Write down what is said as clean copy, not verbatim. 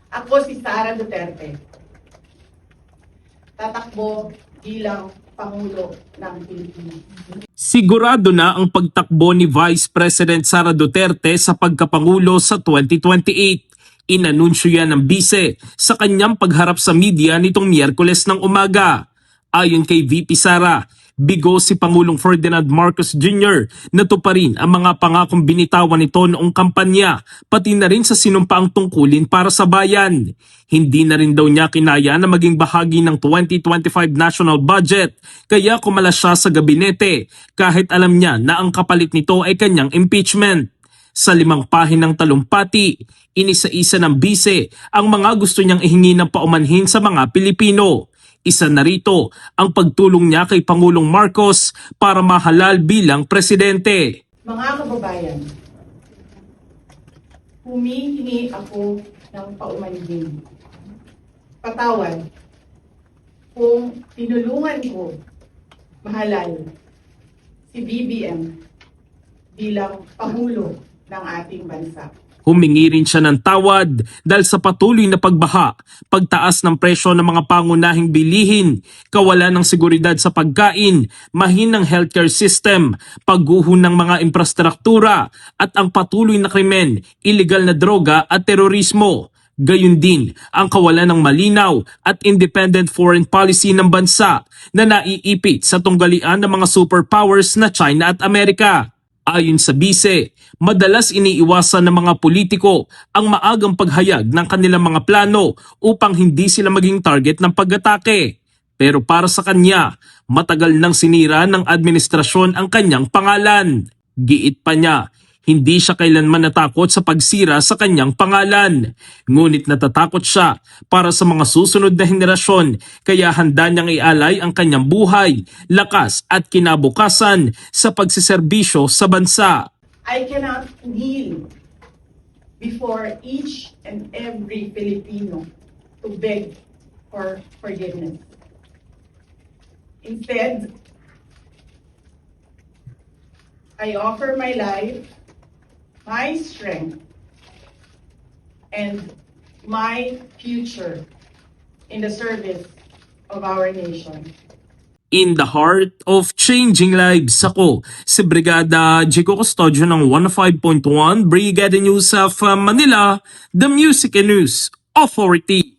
Ako si Sara Duterte. Tatakbo bilang Pangulo ng Pilipinas. Sigurado na ang pagtakbo ni Vice President Sara Duterte sa pagkapangulo sa 2028. Inanunsyo yan ng bise sa kanyang pagharap sa media nitong Miyerkules ng umaga. Ayon kay VP Sara, bigo si Pangulong Ferdinand Marcos Jr. na tuparin ang mga pangakong binitawan nito noong kampanya, pati na rin sa sinumpaang tungkulin para sa bayan. Hindi na rin daw niya kinaya na maging bahagi ng 2025 national budget, kaya kumalas siya sa gabinete kahit alam niya na ang kapalit nito ay kanyang impeachment. Sa 5 pahinang talumpati, inisa-isa ng bise ang mga gusto niyang ihingi ng paumanhin sa mga Pilipino. Isa na rito ang pagtulong niya kay Pangulong Marcos para mahalal bilang presidente. Mga kababayan, humihingi ako ng paumanhin. Patawad kung tinulungan ko mahalal si BBM bilang Pangulo ng ating bansa. Humingi rin siya ng tawad dahil sa patuloy na pagbaha, pagtaas ng presyo ng mga pangunahing bilihin, kawalan ng seguridad sa pagkain, mahinang healthcare system, pagguho ng mga infrastruktura at ang patuloy na krimen, iligal na droga at terorismo. Gayun din ang kawalan ng malinaw at independent foreign policy ng bansa na naiipit sa tunggalian ng mga superpowers na China at Amerika. Ayon sa bise, madalas iniiwasan ng mga politiko ang maagang paghayag ng kanilang mga plano upang hindi sila maging target ng pag-atake. Pero para sa kanya, matagal nang sinira ng administrasyon ang kanyang pangalan. Giit pa niya, hindi siya kailanman natakot sa pagsira sa kanyang pangalan. Ngunit natatakot siya para sa mga susunod na henerasyon, kaya handa niyang ialay ang kanyang buhay, lakas at kinabukasan sa pagsiserbisyo sa bansa. I cannot kneel before each and every Filipino to beg for forgiveness. Instead, I offer my life, my strength, and my future in the service of our nation. In the heart of changing lives, ako si Brigada Jico Custodio ng 105.1 Brigada News of Manila, the Music and News Authority.